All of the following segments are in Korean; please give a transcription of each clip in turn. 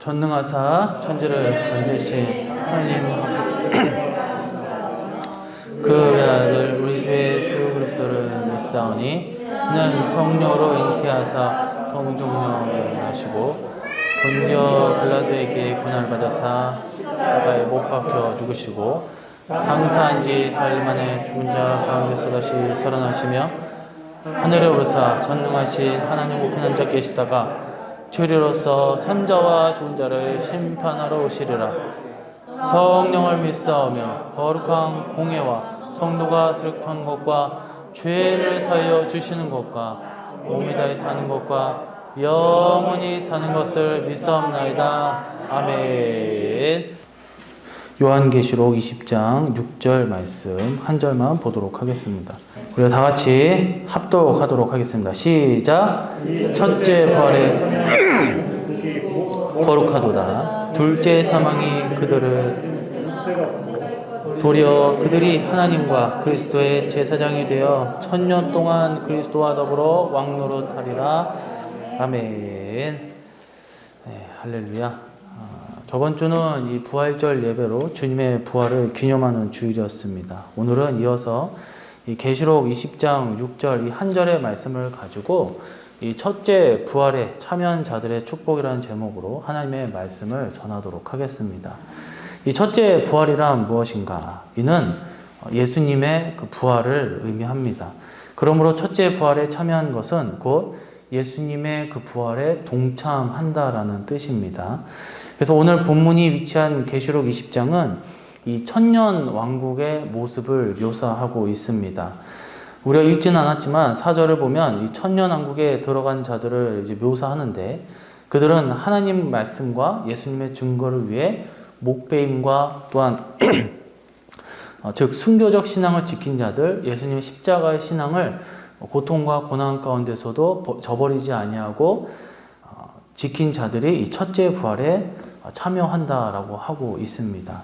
전능하사 천지를 만드신 하나님 그 아들 우리 주 예수 그리스도를 믿사오니 이는 성령으로 잉태하사 동정녀를 하시고 본디오 빌라도에게 고난을 받으사 십자가에 못 박혀 죽으시고 장사한 지 4일 만에 죽은 자 가운데서 다시 살아나시며 하늘에 오르사 전능하신 하나님 우편한 자 계시다가 주리로서 산자와 죽은 자를 심판하러 오시리라. 성령을 믿사오며 거룩한 공예와 성도가 슬픈 것과 죄를 사하여 주시는 것과 몸이 다해 사는 것과 영원히 사는 것을 믿사옵나이다. 아멘. 요한계시록 20장 6절 말씀 한 절만 보도록 하겠습니다. 우리가 다 같이 합독하도록 하겠습니다. 시작. 첫째 부활에 거룩하도다. 둘째 사망이 그들을 도리어 그들이 하나님과 그리스도의 제사장이 되어 1000년 동안 그리스도와 더불어 왕노릇하리라. 아멘. 네, 할렐루야. 저번 주는 이 부활절 예배로 주님의 부활을 기념하는 주일이었습니다. 오늘은 이어서 이 계시록 20장 6절 이 한 절의 말씀을 가지고 이 첫째 부활에 참여한 자들의 축복이라는 제목으로 하나님의 말씀을 전하도록 하겠습니다. 이 첫째 부활이란 무엇인가? 이는 예수님의 그 부활을 의미합니다. 그러므로 첫째 부활에 참여한 것은 곧 예수님의 그 부활에 동참한다라는 뜻입니다. 그래서 오늘 본문이 위치한 계시록 20장은 이 천년 왕국의 모습을 묘사하고 있습니다. 우리가 읽지는 않았지만 4절을 보면 이 천년 왕국에 들어간 자들을 이제 묘사하는데 그들은 하나님 말씀과 예수님의 증거를 위해 목배임과 또한 즉 순교적 신앙을 지킨 자들, 예수님의 십자가의 신앙을 고통과 고난 가운데서도 저버리지 아니하고 지킨 자들이 이 첫째 부활에 참여한다라고 하고 있습니다.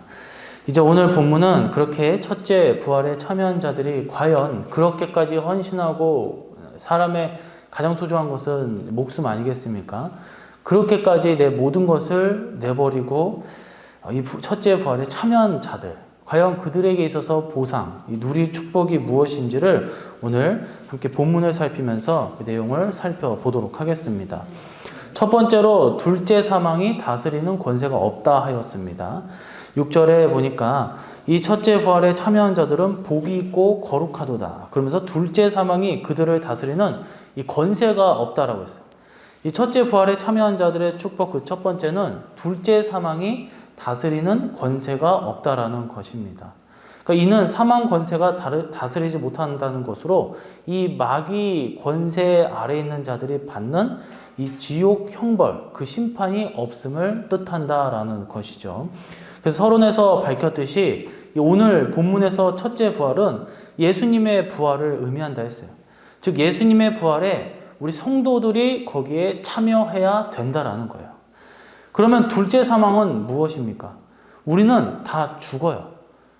이제 오늘 본문은 그렇게 첫째 부활에 참여한 자들이 과연 그렇게까지 헌신하고 사람의 가장 소중한 것은 목숨 아니겠습니까? 그렇게까지 내 모든 것을 내버리고 이 첫째 부활에 참여한 자들, 과연 그들에게 있어서 보상, 이 누릴 축복이 무엇인지를 오늘 함께 본문을 살피면서 그 내용을 살펴보도록 하겠습니다. 첫 번째로 둘째 사망이 다스리는 권세가 없다 하였습니다. 6절에 보니까 이 첫째 부활에 참여한 자들은 복이 있고 거룩하도다. 그러면서 둘째 사망이 그들을 다스리는 이 권세가 없다라고 했어요. 이 첫째 부활에 참여한 자들의 축복 그 첫 번째는 둘째 사망이 다스리는 권세가 없다라는 것입니다. 그러니까 이는 사망 권세가 다스리지 못한다는 것으로 이 마귀 권세 아래에 있는 자들이 받는 이 지옥 형벌, 그 심판이 없음을 뜻한다라는 것이죠. 그래서 서론에서 밝혔듯이 오늘 본문에서 첫째 부활은 예수님의 부활을 의미한다 했어요. 즉 예수님의 부활에 우리 성도들이 거기에 참여해야 된다라는 거예요. 그러면 둘째 사망은 무엇입니까? 우리는 다 죽어요.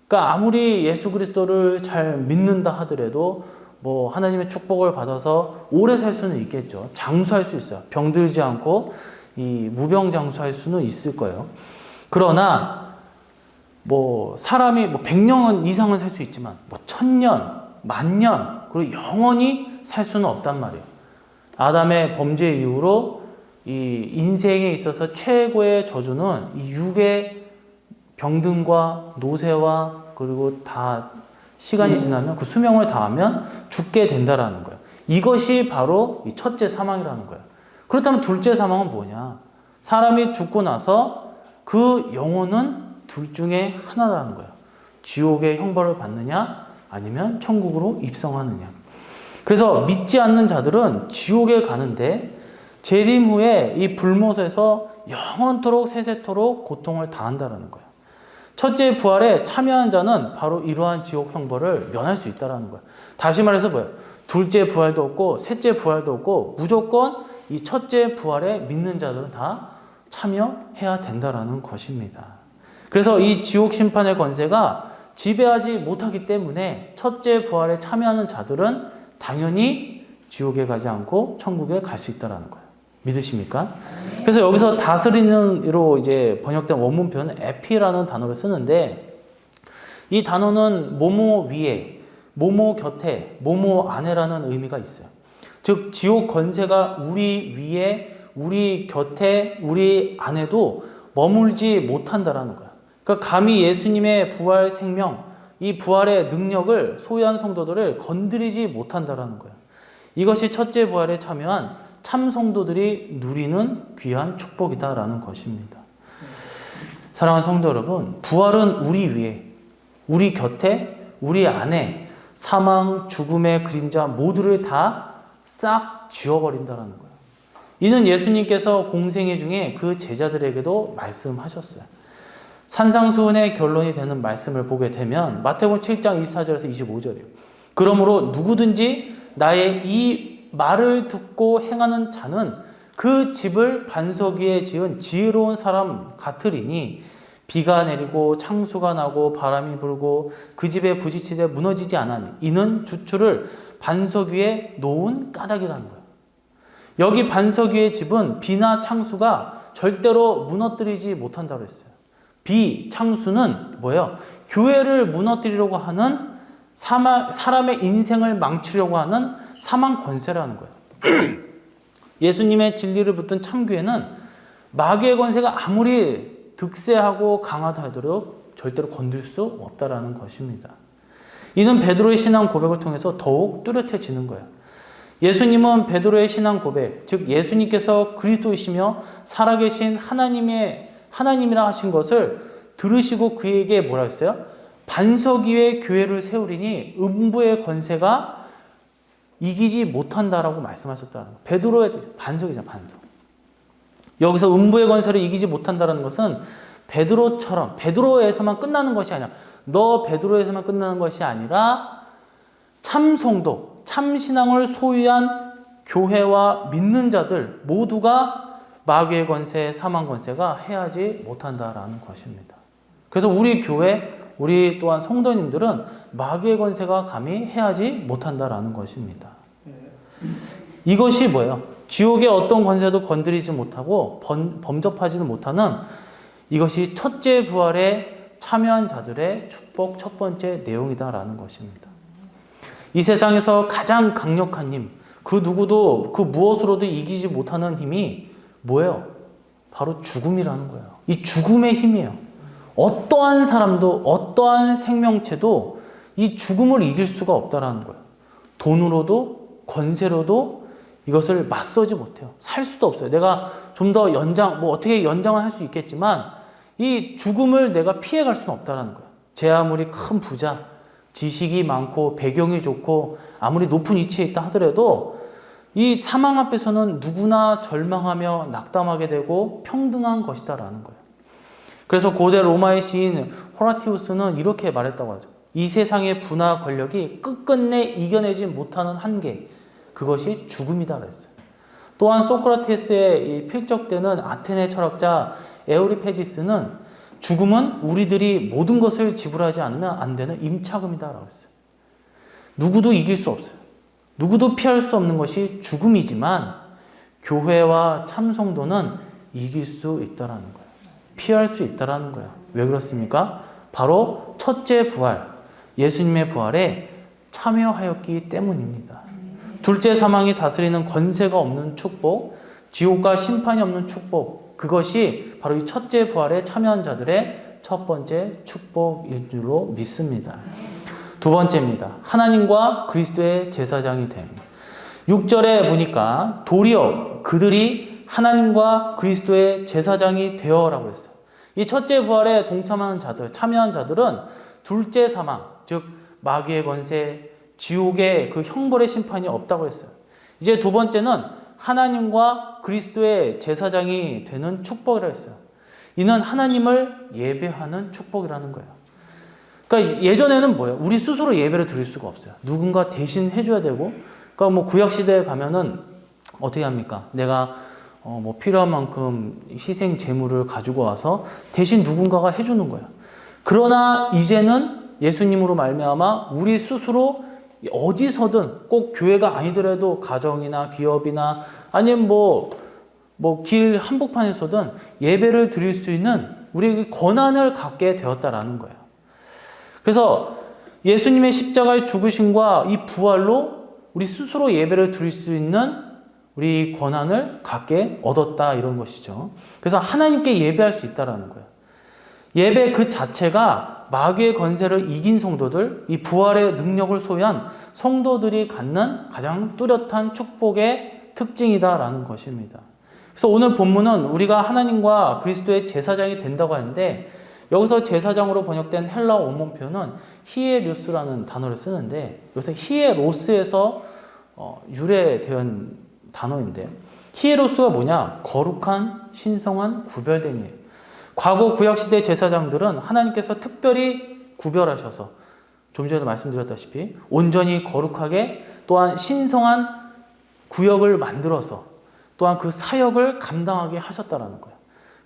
그러니까 아무리 예수 그리스도를 잘 믿는다 하더라도 뭐 하나님의 축복을 받아서 오래 살 수는 있겠죠. 장수할 수 있어요. 병들지 않고 이 무병장수할 수는 있을 거예요. 그러나 뭐 사람이 뭐 100년 이상은 살 수 있지만 뭐 1000년, 10,000년 그리고 영원히 살 수는 없단 말이에요. 아담의 범죄 이후로 이 인생에 있어서 최고의 저주는 이 육의 병든과 노쇠와 그리고 다 시간이 지나면 그 수명을 다하면 죽게 된다라는 거예요. 이것이 바로 이 첫째 사망이라는 거예요. 그렇다면 둘째 사망은 뭐냐? 사람이 죽고 나서 그 영혼은 둘 중에 하나라는 거예요. 지옥의 형벌을 받느냐 아니면 천국으로 입성하느냐. 그래서 믿지 않는 자들은 지옥에 가는데 재림 후에 이 불못에서 영원토록 세세토록 고통을 당한다라는 거예요. 첫째 부활에 참여한 자는 바로 이러한 지옥 형벌을 면할 수 있다는 거예요. 다시 말해서 뭐예요? 둘째 부활도 없고 셋째 부활도 없고 무조건 이 첫째 부활에 믿는 자들은 다 참여해야 된다는 것입니다. 그래서 이 지옥 심판의 권세가 지배하지 못하기 때문에 첫째 부활에 참여하는 자들은 당연히 지옥에 가지 않고 천국에 갈 수 있다는 거예요. 믿으십니까? 그래서 여기서 다스리는으로 이제 번역된 원문 표현은 에피라는 단어를 쓰는데, 이 단어는 뭐뭐 위에, 뭐뭐 곁에, 뭐뭐 안에라는 의미가 있어요. 즉 지옥 권세가 우리 위에, 우리 곁에, 우리 안에도 머물지 못한다라는 거야. 그러니까 감히 예수님의 부활 생명, 이 부활의 능력을 소유한 성도들을 건드리지 못한다라는 거야. 이것이 첫째 부활에 참여한 참 성도들이 누리는 귀한 축복이다라는 것입니다. 사랑하는 성도 여러분, 부활은 우리 위에, 우리 곁에, 우리 안에 사망, 죽음의 그림자 모두를 다 싹 지워버린다는 거예요. 이는 예수님께서 공생애 중에 그 제자들에게도 말씀하셨어요. 산상수훈의 결론이 되는 말씀을 보게 되면 마태복음 7장 24절에서 25절이에요. 그러므로 누구든지 나의 이 말을 듣고 행하는 자는 그 집을 반석 위에 지은 지혜로운 사람 같으리니 비가 내리고 창수가 나고 바람이 불고 그 집에 부딪히되 무너지지 않으니 이는 주추를 반석 위에 놓은 까닭이라는 거예요. 여기 반석 위의 집은 비나 창수가 절대로 무너뜨리지 못한다고 했어요. 비, 창수는 뭐예요? 교회를 무너뜨리려고 하는 사람의 인생을 망치려고 하는 사망 권세라는 거예요. 예수님의 진리를 붙든 참교회는 마귀의 권세가 아무리 득세하고 강하다 하더라도 절대로 건들 수 없다라는 것입니다. 이는 베드로의 신앙 고백을 통해서 더욱 뚜렷해지는 거예요. 예수님은 베드로의 신앙 고백, 즉 예수님께서 그리스도이시며 살아계신 하나님이라 하신 것을 들으시고 그에게 뭐라 했어요? 반석 위에 교회를 세우리니 음부의 권세가 이기지 못한다라고 말씀하셨다는 거예요. 베드로의 반석이잖아요, 반석. 여기서 음부의 권세를 이기지 못한다는 것은 베드로에서만 끝나는 것이 아니라 너 베드로에서만 끝나는 것이 아니라 참 성도, 참 신앙을 소유한 교회와 믿는 자들 모두가 마귀의 권세, 사망 권세가 해하지 못한다라는 것입니다. 그래서 우리 교회, 우리 또한 성도님들은 마귀의 권세가 감히 해하지 못한다라는 것입니다. 이것이 뭐예요? 지옥의 어떤 권세도 건드리지 못하고 범접하지도 못하는 이것이 첫째 부활에 참여한 자들의 축복 첫 번째 내용이다라는 것입니다. 이 세상에서 가장 강력한 힘, 그 누구도 그 무엇으로도 이기지 못하는 힘이 뭐예요? 바로 죽음이라는 거예요. 이 죽음의 힘이에요. 어떠한 사람도 어떠한 생명체도 이 죽음을 이길 수가 없다라는 거예요. 돈으로도 권세로도 이것을 맞서지 못해요. 살 수도 없어요. 내가 좀 더 어떻게 연장을 할 수 있겠지만 이 죽음을 내가 피해갈 수는 없다는 거예요. 제 아무리 큰 부자, 지식이 많고 배경이 좋고 아무리 높은 위치에 있다 하더라도 이 사망 앞에서는 누구나 절망하며 낙담하게 되고 평등한 것이다라는 거예요. 그래서 고대 로마의 시인 호라티우스는 이렇게 말했다고 하죠. 이 세상의 부나 권력이 끝끝내 이겨내지 못하는 한계, 그것이 죽음이다 그랬어요. 또한 소크라테스의 필적되는 아테네 철학자 에우리페디스는 죽음은 우리들이 모든 것을 지불하지 않으면 안 되는 임차금이다라고 했어요. 누구도 이길 수 없어요. 누구도 피할 수 없는 것이 죽음이지만 교회와 참성도는 이길 수 있다라는 거예요. 피할 수 있다라는 거예요. 왜 그렇습니까? 바로 첫째 부활, 예수님의 부활에 참여하였기 때문입니다. 둘째 사망이 다스리는 권세가 없는 축복, 지옥과 심판이 없는 축복, 그것이 바로 이 첫째 부활에 참여한 자들의 첫 번째 축복일 줄로 믿습니다. 두 번째입니다. 하나님과 그리스도의 제사장이 됨. 6절에 보니까 도리어 그들이 하나님과 그리스도의 제사장이 되어라고 했어요. 이 첫째 부활에 동참하는 자들, 참여한 자들은 둘째 사망, 즉 마귀의 권세, 지옥의 그 형벌의 심판이 없다고 했어요. 이제 두 번째는 하나님과 그리스도의 제사장이 되는 축복이라고 했어요. 이는 하나님을 예배하는 축복이라는 거예요. 그러니까 예전에는 뭐예요? 우리 스스로 예배를 드릴 수가 없어요. 누군가 대신 해줘야 되고, 그러니까 뭐 구약시대에 가면은 어떻게 합니까? 내가 뭐 필요한 만큼 희생 제물을 가지고 와서 대신 누군가가 해주는 거예요. 그러나 이제는 예수님으로 말미암아 우리 스스로 어디서든 꼭 교회가 아니더라도 가정이나 기업이나 아니면 뭐 뭐 길 한복판에서든 예배를 드릴 수 있는 우리에게 권한을 갖게 되었다라는 거예요. 그래서 예수님의 십자가의 죽으심과 이 부활로 우리 스스로 예배를 드릴 수 있는 우리 권한을 갖게 얻었다 이런 것이죠. 그래서 하나님께 예배할 수 있다라는 거예요. 예배 그 자체가 마귀의 건세를 이긴 성도들, 이 부활의 능력을 소유한 성도들이 갖는 가장 뚜렷한 축복의 특징이다라는 것입니다. 그래서 오늘 본문은 우리가 하나님과 그리스도의 제사장이 된다고 하는데 여기서 제사장으로 번역된 헬라어 원문 표현은 히에루스라는 단어를 쓰는데 여기서 히에로스에서 유래된 단어인데 히에로스가 뭐냐? 거룩한, 신성한, 구별됨이에요. 과거 구약시대 제사장들은 하나님께서 특별히 구별하셔서 좀 전에도 말씀드렸다시피 온전히 거룩하게 또한 신성한 구역을 만들어서 또한 그 사역을 감당하게 하셨다라는 거예요.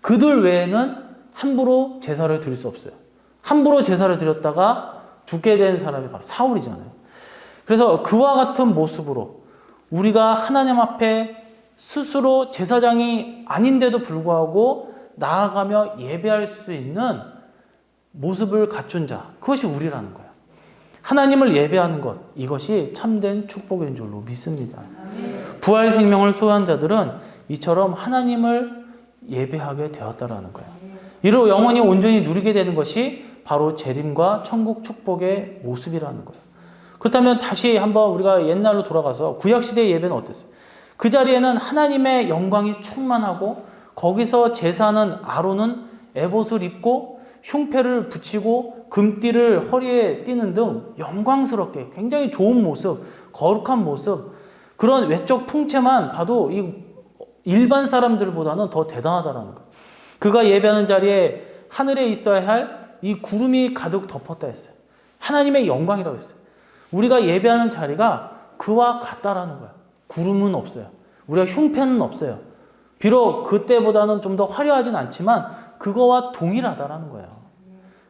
그들 외에는 함부로 제사를 드릴 수 없어요. 함부로 제사를 드렸다가 죽게 된 사람이 바로 사울이잖아요. 그래서 그와 같은 모습으로 우리가 하나님 앞에 스스로 제사장이 아닌데도 불구하고 나아가며 예배할 수 있는 모습을 갖춘 자, 그것이 우리라는 거예요. 하나님을 예배하는 것, 이것이 참된 축복인 줄로 믿습니다. 부활 생명을 소유한 자들은 이처럼 하나님을 예배하게 되었다라는 거예요. 이로 영원히 온전히 누리게 되는 것이 바로 재림과 천국 축복의 모습이라는 거예요. 그렇다면 다시 한번 우리가 옛날로 돌아가서 구약시대의 예배는 어땠어요? 그 자리에는 하나님의 영광이 충만하고 거기서 제사하는 아론은 에봇을 입고 흉패를 붙이고 금띠를 허리에 띠는 등 영광스럽게 굉장히 좋은 모습, 거룩한 모습, 그런 외적 풍채만 봐도 이 일반 사람들보다는 더 대단하다라는 거예요. 그가 예배하는 자리에 하늘에 있어야 할 이 구름이 가득 덮었다 했어요. 하나님의 영광이라고 했어요. 우리가 예배하는 자리가 그와 같다라는 거예요. 구름은 없어요. 우리가 흉패는 없어요. 비록 그때보다는 좀 더 화려하진 않지만 그거와 동일하다라는 거예요.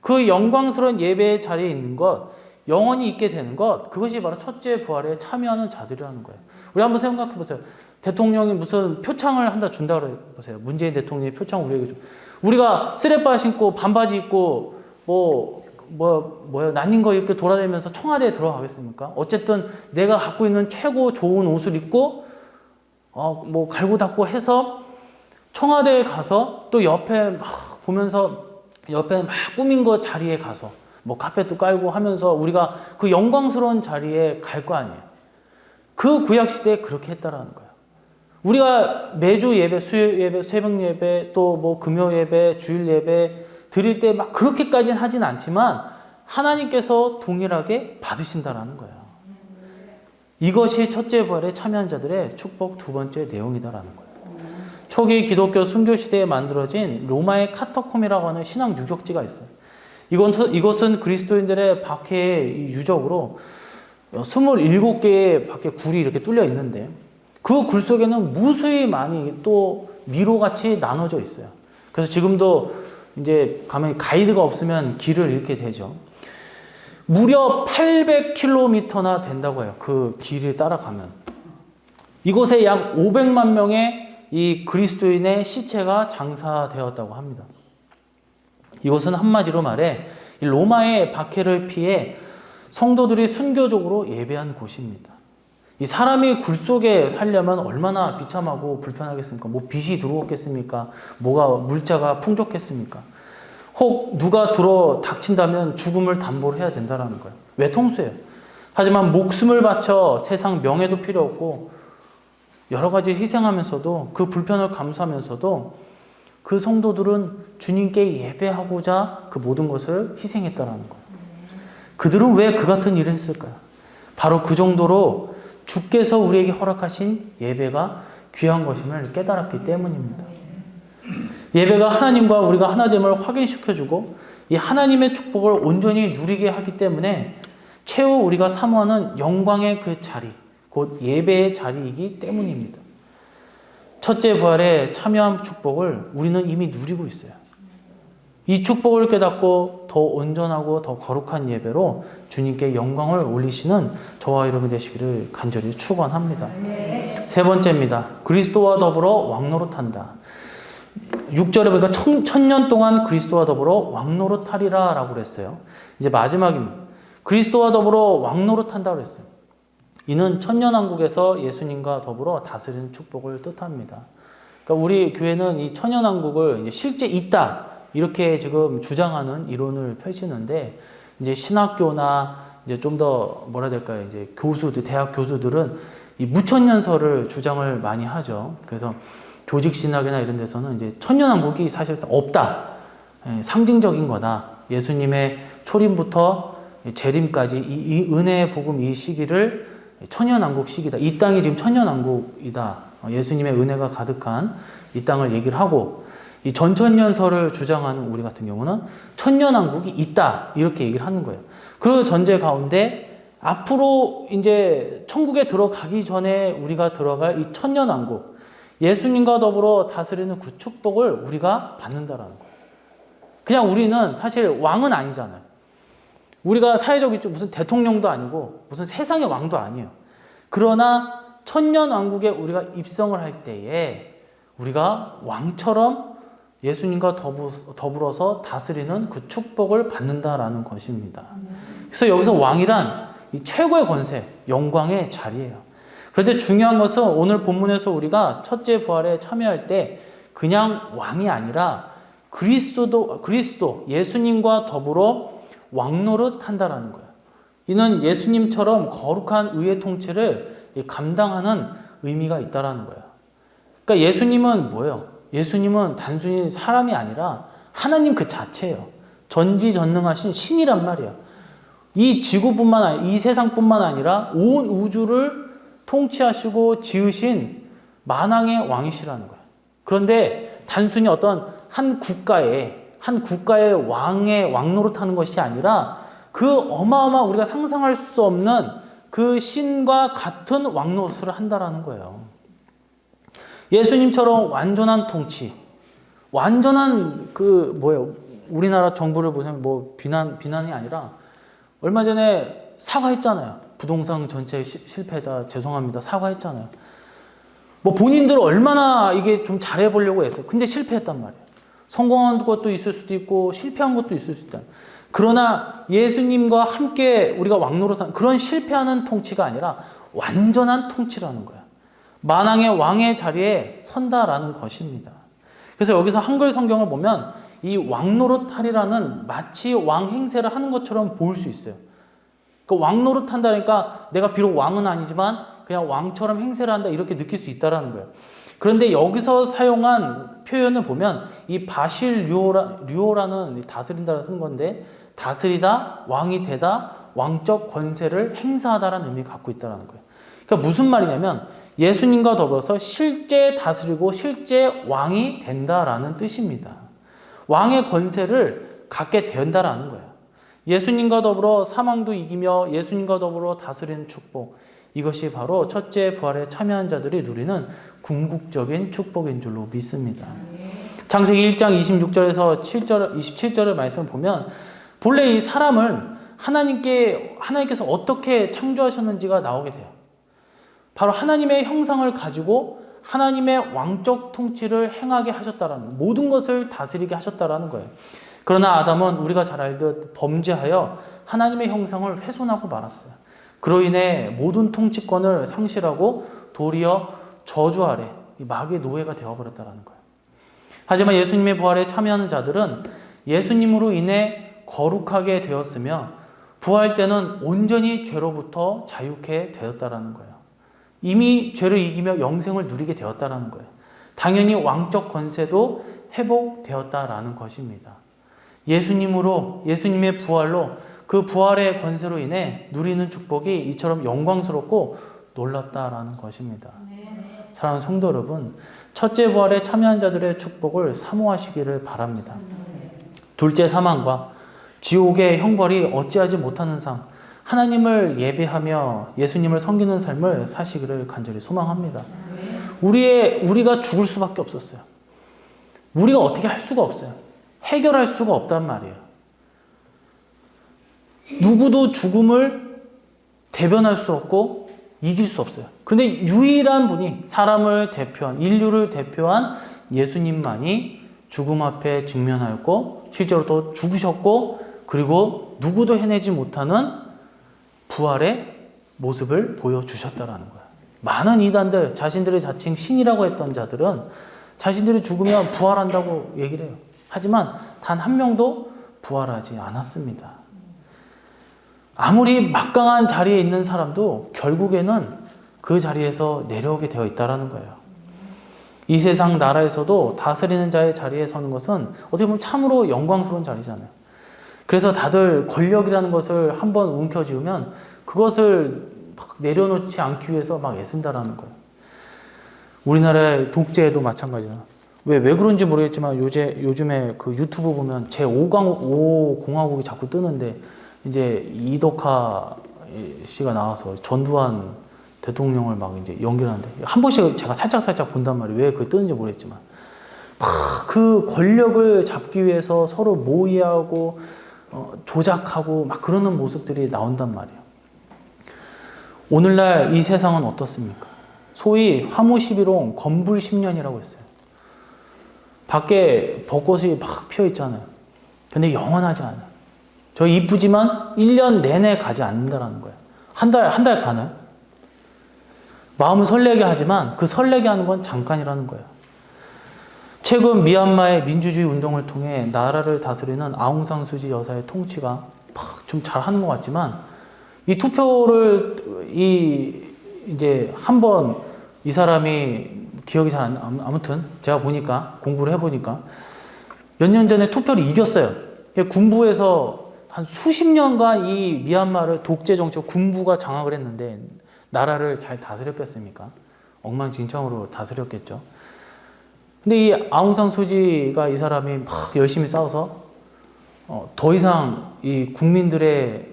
그 영광스러운 예배의 자리에 있는 것, 영원히 있게 되는 것, 그것이 바로 첫째 부활에 참여하는 자들이라는 거예요. 우리 한번 생각해 보세요. 대통령이 무슨 표창을 한다 준다 그래 보세요. 문재인 대통령의 표창 우리에게 줘. 우리가 쓰레빠 신고 반바지 입고 난인 거 이렇게 돌아다니면서 청와대에 들어가겠습니까? 어쨌든 내가 갖고 있는 최고 좋은 옷을 입고 갈고 닦고 해서 청와대에 가서 또 옆에 막 보면서 옆에 막 꾸민 거 자리에 가서 뭐 카펫도 깔고 하면서 우리가 그 영광스러운 자리에 갈 거 아니에요. 그 구약 시대에 그렇게 했다라는 거예요. 우리가 매주 예배, 수요 예배, 새벽 예배, 또 뭐 금요 예배, 주일 예배 드릴 때 막 그렇게까지는 하진 않지만 하나님께서 동일하게 받으신다라는 거예요. 이것이 첫째 부활에 참여한 자들의 축복 두 번째 내용이다라는 거예요. 초기 기독교 순교 시대에 만들어진 로마의 카타콤이라고 하는 신앙 유적지가 있어요. 이것은 그리스도인들의 박해의 유적으로 27개의 밖에 굴이 이렇게 뚫려 있는데 그 굴 속에는 무수히 많이 또 미로같이 나눠져 있어요. 그래서 지금도 이제 가면 가이드가 없으면 길을 잃게 되죠. 무려 800km나 된다고 해요. 그 길을 따라가면. 이곳에 약 500만 명의 이 그리스도인의 시체가 장사되었다고 합니다. 이것은 한마디로 말해 이 로마의 박해를 피해 성도들이 순교적으로 예배한 곳입니다. 이 사람이 굴 속에 살려면 얼마나 비참하고 불편하겠습니까? 뭐 빛이 들어오겠습니까? 뭐가 물자가 풍족했습니까? 혹 누가 들어 닥친다면 죽음을 담보로 해야 된다는 거예요. 외통수예요. 하지만 목숨을 바쳐 세상 명예도 필요 없고 여러 가지 희생하면서도 그 불편을 감수하면서도 그 성도들은 주님께 예배하고자 그 모든 것을 희생했다는 거예요. 그들은 왜 그 같은 일을 했을까요? 바로 그 정도로 주께서 우리에게 허락하신 예배가 귀한 것임을 깨달았기 때문입니다. 예배가 하나님과 우리가 하나됨을 확인시켜주고 이 하나님의 축복을 온전히 누리게 하기 때문에 최후 우리가 사모하는 영광의 그 자리, 곧 예배의 자리이기 때문입니다. 첫째 부활에 참여한 축복을 우리는 이미 누리고 있어요. 이 축복을 깨닫고 더 온전하고 더 거룩한 예배로 주님께 영광을 올리시는 저와 여러분 되시기를 간절히 축원합니다. 세 번째입니다. 그리스도와 더불어 왕노릇한다. 6절에 보니까 천년 동안 그리스도와 더불어 왕노릇하리라 라고 그랬어요. 이제 마지막입니다. 그리스도와 더불어 왕노릇한다고 그랬어요. 이는 천년왕국에서 예수님과 더불어 다스리는 축복을 뜻합니다. 그러니까 우리 교회는 이 천년왕국을 이제 실제 있다 이렇게 지금 주장하는 이론을 펼치는데, 이제 신학교나 이제 좀 더 뭐라 해야 될까요? 이제 교수들, 대학 교수들은 이 무천년설을 주장을 많이 하죠. 그래서 조직 신학이나 이런 데서는 이제 천년왕국이 사실상 없다, 상징적인 거다. 예수님의 초림부터 재림까지 이 은혜의 복음 이 시기를 천년왕국 시기다. 이 땅이 지금 천년왕국이다. 예수님의 은혜가 가득한 이 땅을 얘기를 하고, 이 전천년설을 주장하는 우리 같은 경우는 천년왕국이 있다 이렇게 얘기를 하는 거예요. 그 전제 가운데 앞으로 이제 천국에 들어가기 전에 우리가 들어갈 이 천년왕국, 예수님과 더불어 다스리는 그 축복을 우리가 받는다라는 거예요. 그냥 우리는 사실 왕은 아니잖아요. 우리가 사회적 위치 무슨 대통령도 아니고 무슨 세상의 왕도 아니에요. 그러나 천년왕국에 우리가 입성을 할 때에 우리가 왕처럼 예수님과 더불어서 다스리는 그 축복을 받는다라는 것입니다. 그래서 여기서 왕이란 이 최고의 권세, 영광의 자리예요. 그런데 중요한 것은 오늘 본문에서 우리가 첫째 부활에 참여할 때 그냥 왕이 아니라 그리스도, 예수님과 더불어 왕노릇 한다라는 거예요. 이는 예수님처럼 거룩한 의의 통치를 감당하는 의미가 있다라는 거예요. 그러니까 예수님은 뭐예요? 예수님은 단순히 사람이 아니라 하나님 그 자체예요. 전지전능하신 신이란 말이에요. 이 지구뿐만 아니라, 이 세상뿐만 아니라 온 우주를 통치하시고 지으신 만왕의 왕이시라는 거예요. 그런데 단순히 어떤 한 국가의 왕노릇하는 것이 아니라 그 어마어마한 우리가 상상할 수 없는 그 신과 같은 왕노릇을 한다라는 거예요. 예수님처럼 완전한 통치, 완전한 우리나라 정부를 보면 비난이 아니라 얼마 전에 사과했잖아요. 부동산 전체 실패다, 죄송합니다, 사과했잖아요. 본인들 얼마나 이게 좀 잘해보려고 했어요. 근데 실패했단 말이에요. 성공한 것도 있을 수도 있고 실패한 것도 있을 수 있다. 그러나 예수님과 함께 우리가 왕노릇하는 그런 실패하는 통치가 아니라 완전한 통치라는 거예요. 만왕의 왕의 자리에 선다라는 것입니다. 그래서 여기서 한글 성경을 보면 이 왕노릇하리라는 마치 왕 행세를 하는 것처럼 보일 수 있어요. 그 왕노릇한다니까 내가 비록 왕은 아니지만 그냥 왕처럼 행세를 한다 이렇게 느낄 수 있다라는 거예요. 그런데 여기서 사용한 표현을 보면 이 바실류오라는 다스린다를 쓴 건데, 다스리다, 왕이 되다, 왕적 권세를 행사하다라는 의미를 갖고 있다는 거예요. 그러니까 무슨 말이냐면 예수님과 더불어서 실제 다스리고 실제 왕이 된다라는 뜻입니다. 왕의 권세를 갖게 된다라는 거예요. 예수님과 더불어 사망도 이기며 예수님과 더불어 다스리는 축복, 이것이 바로 첫째 부활에 참여한 자들이 누리는 궁극적인 축복인 줄로 믿습니다. 창세기 1장 26절에서 27절의 말씀을 보면 본래 이 사람을 하나님께서 어떻게 창조하셨는지가 나오게 돼요. 바로 하나님의 형상을 가지고 하나님의 왕적 통치를 행하게 하셨다라는, 모든 것을 다스리게 하셨다라는 거예요. 그러나 아담은 우리가 잘 알듯 범죄하여 하나님의 형상을 훼손하고 말았어요. 그로 인해 모든 통치권을 상실하고 도리어 저주 아래 마귀의 노예가 되어버렸다는 거예요. 하지만 예수님의 부활에 참여하는 자들은 예수님으로 인해 거룩하게 되었으며 부활 때는 온전히 죄로부터 자유케 되었다는 거예요. 이미 죄를 이기며 영생을 누리게 되었다는 거예요. 당연히 왕적 권세도 회복되었다라는 것입니다. 예수님의 부활로, 그 부활의 권세로 인해 누리는 축복이 이처럼 영광스럽고 놀랍다라는 것입니다. 사랑하는 성도 여러분, 첫째 부활에 참여한 자들의 축복을 사모하시기를 바랍니다. 둘째 사망과 지옥의 형벌이 어찌하지 못하는 상, 하나님을 예배하며 예수님을 섬기는 삶을 사시기를 간절히 소망합니다. 우리가 죽을 수밖에 없었어요. 우리가 어떻게 할 수가 없어요. 해결할 수가 없단 말이에요. 누구도 죽음을 대변할 수 없고 이길 수 없어요. 근데 유일한 분이 사람을 대표한, 인류를 대표한 예수님만이 죽음 앞에 직면하였고 실제로 또 죽으셨고 그리고 누구도 해내지 못하는 부활의 모습을 보여주셨다라는 거예요. 많은 이단들, 자신들의 자칭 신이라고 했던 자들은 자신들이 죽으면 부활한다고 얘기를 해요. 하지만 단 한 명도 부활하지 않았습니다. 아무리 막강한 자리에 있는 사람도 결국에는 그 자리에서 내려오게 되어 있다는 거예요. 이 세상 나라에서도 다스리는 자의 자리에 서는 것은 어떻게 보면 참으로 영광스러운 자리잖아요. 그래서 다들 권력이라는 것을 한번 움켜쥐우면 그것을 막 내려놓지 않기 위해서 막 애쓴다라는 거예요. 우리나라의 독재도 마찬가지잖아요. 왜 그런지 모르겠지만 요즘에 그 유튜브 보면 제5공화국이 자꾸 뜨는데 이제 이덕화 씨가 나와서 전두환 대통령을 막 이제 연기하는데 한 번씩 제가 살짝 본단 말이에요. 왜 그게 뜨는지 모르겠지만 막 그 권력을 잡기 위해서 서로 모의하고 조작하고 막 그러는 모습들이 나온단 말이에요. 오늘날 이 세상은 어떻습니까? 소위 화무시비롱 건불십년이라고 했어요. 밖에 벚꽃이 막 피어 있잖아요. 근데 영원하지 않아요. 저 이쁘지만 1년 내내 가지 않는다는 거예요. 한 달 가나요? 마음은 설레게 하지만 그 설레게 하는 건 잠깐이라는 거예요. 최근 미얀마의 민주주의 운동을 통해 나라를 다스리는 아웅산 수지 여사의 통치가 막 좀 잘하는 것 같지만 이 투표를 이제 한번 이 사람이 기억이 잘 안 나. 아무튼 제가 보니까 공부를 해보니까 몇 년 전에 투표를 이겼어요. 군부에서 한 수십 년간 이 미얀마를 독재 정치로 군부가 장악을 했는데 나라를 잘 다스렸겠습니까? 엉망진창으로 다스렸겠죠. 근데 이 아웅산 수지가 이 사람이 막 열심히 싸워서 더 이상 이 국민들의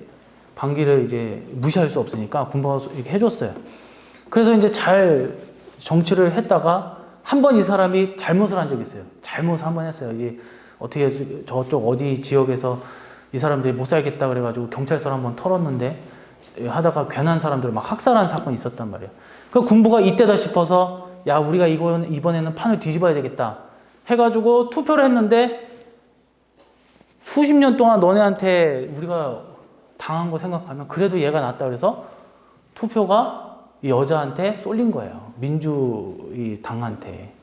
반기를 이제 무시할 수 없으니까 군부가 이렇게 해줬어요. 그래서 이제 잘 정치를 했다가 한 번 이 사람이 잘못을 한 적이 있어요. 잘못을 한 번 했어요. 이게 어떻게 저쪽 어디 지역에서 이 사람들이 못 살겠다 그래가지고 경찰서를 한번 털었는데 하다가 괜한 사람들을 막 학살한 사건이 있었단 말이에요. 그 군부가 이때다 싶어서 야 우리가 이번에는 판을 뒤집어야 되겠다 해가지고 투표를 했는데 수십 년 동안 너네한테 우리가 당한 거 생각하면 그래도 얘가 낫다 그래서 투표가 이 여자한테 쏠린 거예요. 민주이 당한테.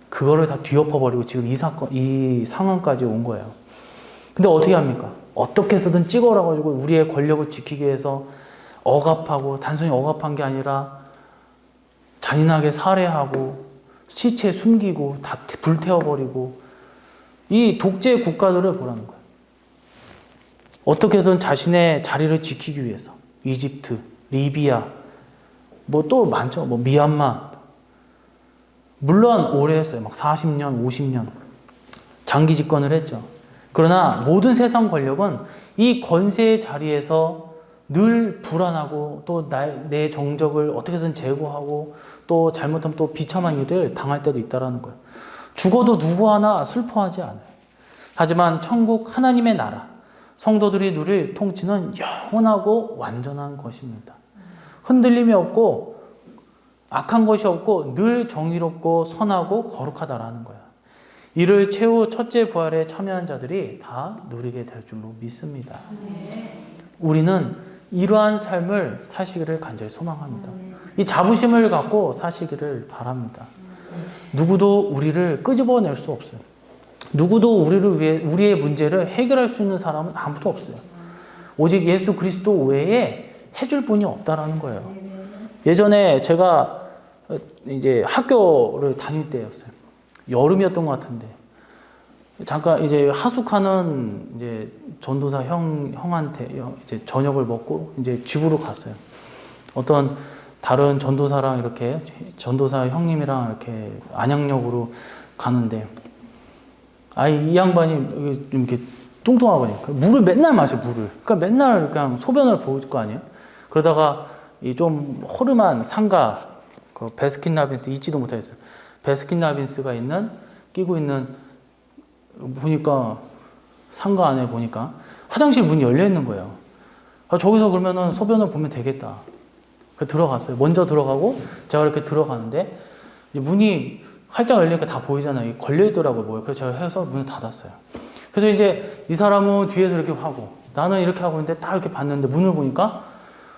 그거를 다 뒤엎어버리고 지금 이 상황까지 온 거예요. 근데 어떻게 합니까? 어떻게 해서든 찍어라가지고 우리의 권력을 지키기 위해서 억압하고 단순히 억압한 게 아니라 잔인하게 살해하고 시체 숨기고 다 불태워버리고 이 독재 국가들을 보라는 거예요. 어떻게 해서든 자신의 자리를 지키기 위해서 이집트, 리비아 뭐 또 많죠. 뭐 미얀마 물론 오래 했어요. 막 40년, 50년 장기 집권을 했죠. 그러나 모든 세상 권력은 이 권세의 자리에서 늘 불안하고 또 내 정적을 어떻게든 제고하고 또 잘못하면 또 비참한 일을 당할 때도 있다는 거예요. 죽어도 누구 하나 슬퍼하지 않아요. 하지만 천국 하나님의 나라, 성도들이 누릴 통치는 영원하고 완전한 것입니다. 흔들림이 없고 악한 것이 없고 늘 정의롭고 선하고 거룩하다라는 거야. 이를 최후 첫째 부활에 참여한 자들이 다 누리게 될 줄로 믿습니다. 우리는 이러한 삶을 사시기를 간절히 소망합니다. 이 자부심을 갖고 사시기를 바랍니다. 누구도 우리를 끄집어낼 수 없어요. 누구도 우리를 위해 우리의 문제를 해결할 수 있는 사람은 아무도 없어요. 오직 예수 그리스도 외에 해줄 분이 없다라는 거예요. 예전에 제가 이제 학교를 다닐 때였어요. 여름이었던 것 같은데 잠깐 이제 하숙하는 이제 전도사 형한테 이제 저녁을 먹고 이제 집으로 갔어요. 어떤 다른 전도사랑 이렇게 전도사 형님이랑 이렇게 안양역으로 가는데 이 양반이 이렇게 뚱뚱하거든요. 물을 맨날 마셔, 물을. 그러니까 맨날 그냥 소변을 볼 거 아니에요. 그러다가 이 좀 허름한 상가, 그 베스킨라빈스 잊지도 못하겠어요. 베스킨라빈스가 끼고 있는 보니까 상가 안에 보니까 화장실 문이 열려 있는 거예요. 저기서 그러면은 소변을 보면 되겠다. 들어갔어요. 먼저 들어가고 제가 이렇게 들어가는데 이제 문이 활짝 열리니까 다 보이잖아요. 걸려있더라고요. 뭐예요. 그래서 제가 해서 문을 닫았어요. 그래서 이제 이 사람은 뒤에서 이렇게 하고 나는 이렇게 하고 있는데 딱 이렇게 봤는데 문을 보니까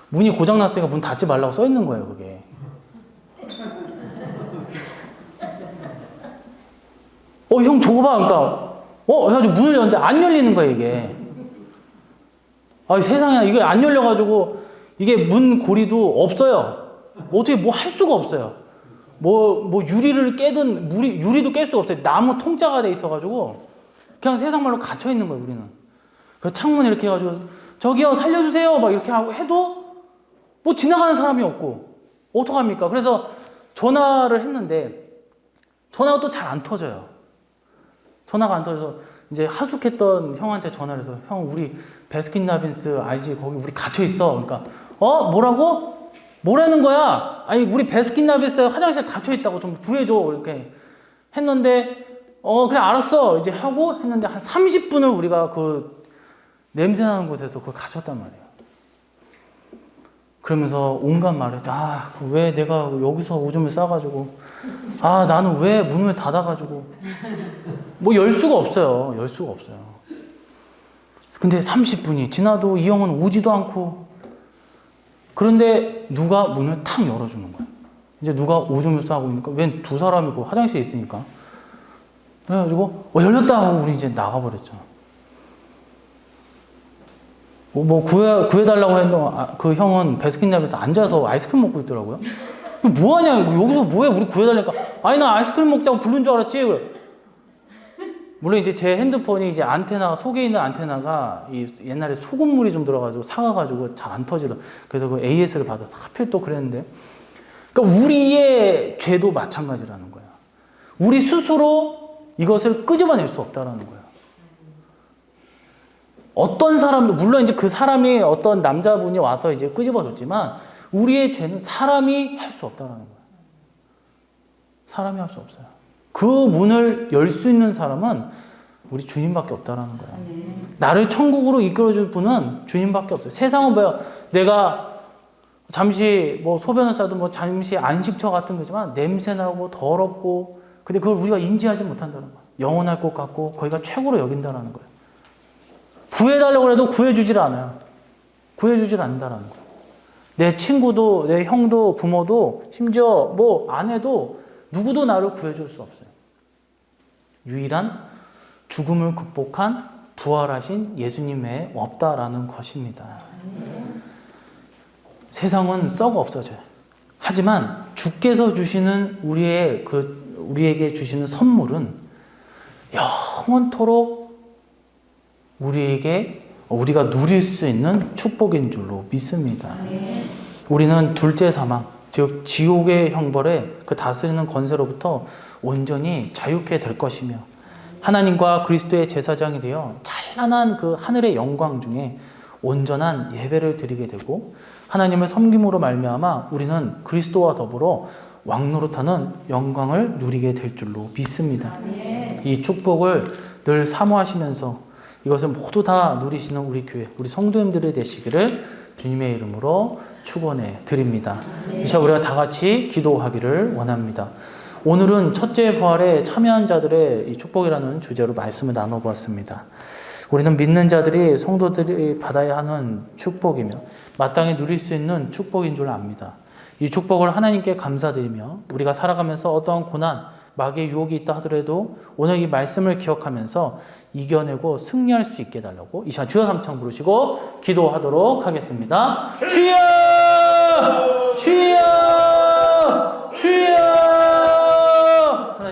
문이 고장났으니까 문 닫지 말라고 써 있는 거예요. 그게. 형 저거 봐. 그러니까 해가지고 문을 열었는데 안 열리는 거예요. 이게. 세상에 이게 안 열려가지고 이게 문 고리도 없어요. 어떻게 뭐 할 수가 없어요. 뭐 유리를 깨든 유리도 깰 수가 없어요. 나무 통짜가 돼 있어가지고 그냥 세상 말로 갇혀 있는 거예요. 우리는. 그 창문 이렇게 해가지고 저기요 살려주세요 막 이렇게 하고 해도 뭐 지나가는 사람이 없고 어떡합니까? 그래서 전화를 했는데 전화가 또 잘 안 터져요. 전화가 안 터져서 이제 하숙했던 형한테 전화를 해서 형 우리 베스킨라빈스 알지? 거기 우리 갇혀 있어. 그러니까 뭐라고? 뭐라는 거야? 아니 우리 베스킨라빈스 화장실 갇혀 있다고 좀 구해줘. 이렇게 했는데 그래 알았어. 이제 하고 했는데 한 30분을 우리가 그 냄새나는 곳에서 그걸 갇혔단 말이에요. 그러면서 온갖 말을 했죠. 왜 내가 여기서 오줌을 싸가지고 나는 왜 문을 닫아가지고 뭐 열 수가 없어요. 열 수가 없어요. 근데 30분이 지나도 이 형은 오지도 않고 그런데 누가 문을 탁 열어주는 거야. 이제 누가 오줌을 싸고 있으니까 웬 두 사람이고 화장실에 있으니까 그래가지고 열렸다 하고 우리 이제 나가버렸죠. 구해달라고 했는데 그 형은 베스킨라빈스에서 앉아서 아이스크림 먹고 있더라고요. 뭐하냐 여기서 뭐해 우리 구해달라니까 아니 나 아이스크림 먹자고 부른 줄 알았지. 그래. 물론 이제 제 핸드폰이 이제 안테나 속에 있는 안테나가 옛날에 소금물이 좀 들어가지고 상해가지고 잘 안 터지더라고요. 그래서 그 AS를 받아서 하필 또 그랬는데 그러니까 우리의 죄도 마찬가지라는 거예요. 우리 스스로 이것을 끄집어낼 수 없다라는 거예요. 어떤 사람도 물론 이제 그 사람이 어떤 남자분이 와서 이제 끄집어줬지만 우리의 죄는 사람이 할 수 없다라는 거예요. 사람이 할 수 없어요. 그 문을 열 수 있는 사람은 우리 주님밖에 없다라는 거예요. 나를 천국으로 이끌어줄 분은 주님밖에 없어요. 세상은 뭐야? 내가 잠시 뭐 소변을 싸도 뭐 잠시 안식처 같은 거지만 냄새나고 더럽고 근데 그걸 우리가 인지하지 못한다는 거예요. 영원할 것 같고 거기가 최고로 여긴다라는 거예요. 구해달라고 해도 구해주질 않아요. 구해주질 않는다라는 거예요. 내 친구도 내 형도 부모도 심지어 뭐 아내도 누구도 나를 구해줄 수 없어요. 유일한 죽음을 극복한 부활하신 예수님 외에 없다라는 것입니다. 세상은 썩어 없어져요. 하지만 주께서 주시는 우리에게 주시는 선물은 영원토록 우리가 누릴 수 있는 축복인 줄로 믿습니다. 우리는 둘째 사망, 즉 지옥의 형벌에 그 다스리는 권세로부터 온전히 자유케 될 것이며 하나님과 그리스도의 제사장이 되어 찬란한 그 하늘의 영광 중에 온전한 예배를 드리게 되고 하나님을 섬김으로 말미암아 우리는 그리스도와 더불어 왕노릇하는 영광을 누리게 될 줄로 믿습니다. 이 축복을 늘 사모하시면서 이것을 모두 다 누리시는 우리 교회, 우리 성도님들이 되시기를 주님의 이름으로 축원해 드립니다. 이 시간 우리가 다 같이 기도하기를 원합니다. 오늘은 첫째 부활에 참여한 자들의 이 축복이라는 주제로 말씀을 나눠보았습니다. 우리는 믿는 자들이 성도들이 받아야 하는 축복이며 마땅히 누릴 수 있는 축복인 줄 압니다. 이 축복을 하나님께 감사드리며 우리가 살아가면서 어떠한 고난, 마귀의 유혹이 있다 하더라도 오늘 이 말씀을 기억하면서 이겨내고 승리할 수 있게 해달라고 이 시간 주여 삼창 부르시고 기도하도록 하겠습니다. 주여! 주여! 주여!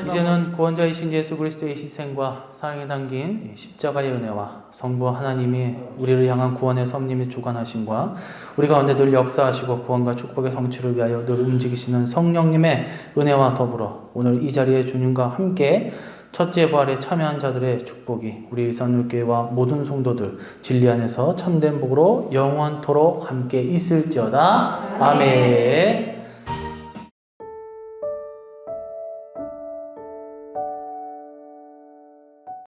이제는 구원자이신 예수 그리스도의 희생과 사랑에 담긴 십자가의 은혜와 성부 하나님이 우리를 향한 구원의 섭님이 주관하심과 우리 가운데 늘 역사하시고 구원과 축복의 성취를 위하여 늘 움직이시는 성령님의 은혜와 더불어 오늘 이 자리에 주님과 함께 첫째 부활에 참여한 자들의 축복이 우리 일산울교회와 모든 성도들 진리 안에서 참된 복으로 영원토록 함께 있을지어다. 아멘.